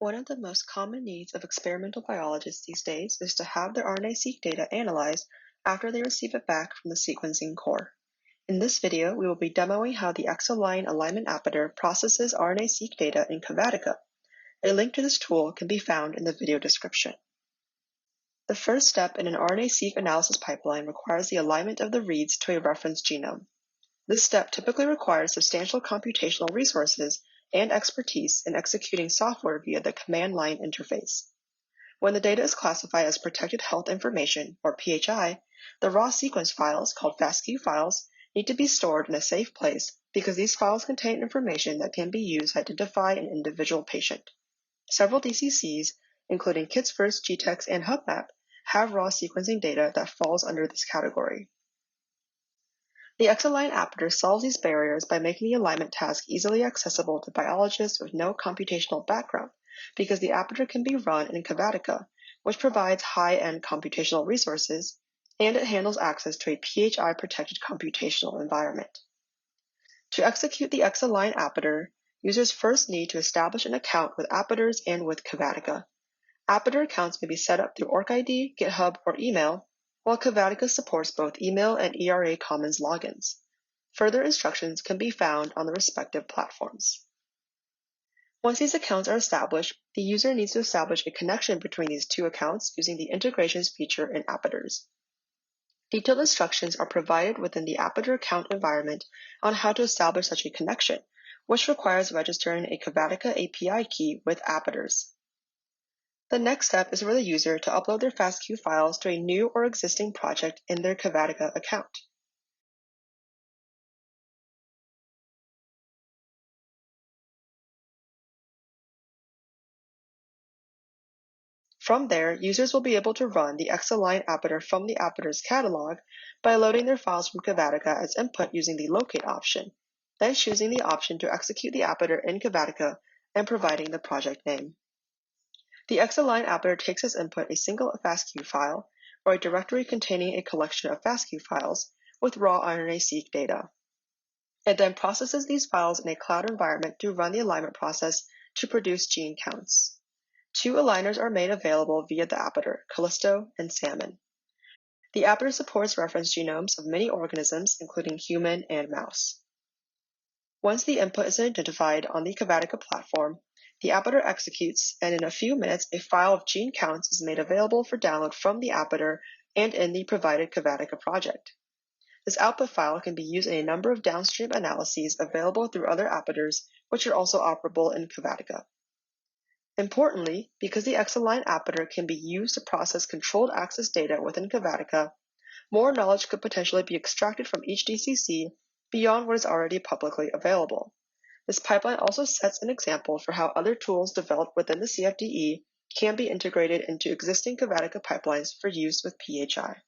One of the most common needs of experimental biologists these days is to have their RNA-seq data analyzed after they receive it back from the sequencing core. In this video, we will be demoing how the xAlign Alignment Appyter processes RNA-seq data in CAVATICA. A link to this tool can be found in the video description. The first step in an RNA-seq analysis pipeline requires the alignment of the reads to a reference genome. This step typically requires substantial computational resources and expertise in executing software via the command line interface. When the data is classified as protected health information, or PHI, the raw sequence files, called fastq files, need to be stored in a safe place because these files contain information that can be used to identify an individual patient. Several DCCs, including KidsFirst, GTEx, and HubMap, have raw sequencing data that falls under this category. The xAlign Appyter solves these barriers by making the alignment task easily accessible to biologists with no computational background, because the Appyter can be run in CAVATICA, which provides high-end computational resources, and it handles access to a PHI-protected computational environment. To execute the xAlign Appyter, users first need to establish an account with Appyters and with CAVATICA. Appyter accounts may be set up through OrcID, GitHub, or email, while CAVATICA supports both email and ERA Commons logins. Further instructions can be found on the respective platforms. Once these accounts are established, the user needs to establish a connection between these two accounts using the integrations feature in Appyters. Detailed instructions are provided within the Appyter account environment on how to establish such a connection, which requires registering a CAVATICA API key with Appyters. The next step is for the user to upload their fastq files to a new or existing project in their CAVATICA account. From there, users will be able to run the xAlign Appyter from the Appyters catalog by loading their files from CAVATICA as input using the Locate option, then choosing the option to execute the Appyter in CAVATICA and providing the project name. The xAlign Appyter takes as input a single fastq file, or a directory containing a collection of fastq files with raw RNA-seq data. It then processes these files in a cloud environment to run the alignment process to produce gene counts. Two aligners are made available via the Appyter, Callisto and Salmon. The Appyter supports reference genomes of many organisms, including human and mouse. Once the input is identified on the CAVATICA platform, the Appyter executes, and in a few minutes, a file of gene counts is made available for download from the Appyter and in the provided CAVATICA project. This output file can be used in a number of downstream analyses available through other Appyters, which are also operable in CAVATICA. Importantly, because the xAlign Appyter can be used to process controlled access data within CAVATICA, more knowledge could potentially be extracted from each DCC beyond what is already publicly available. This pipeline also sets an example for how other tools developed within the CFDE can be integrated into existing CAVATICA pipelines for use with PHI.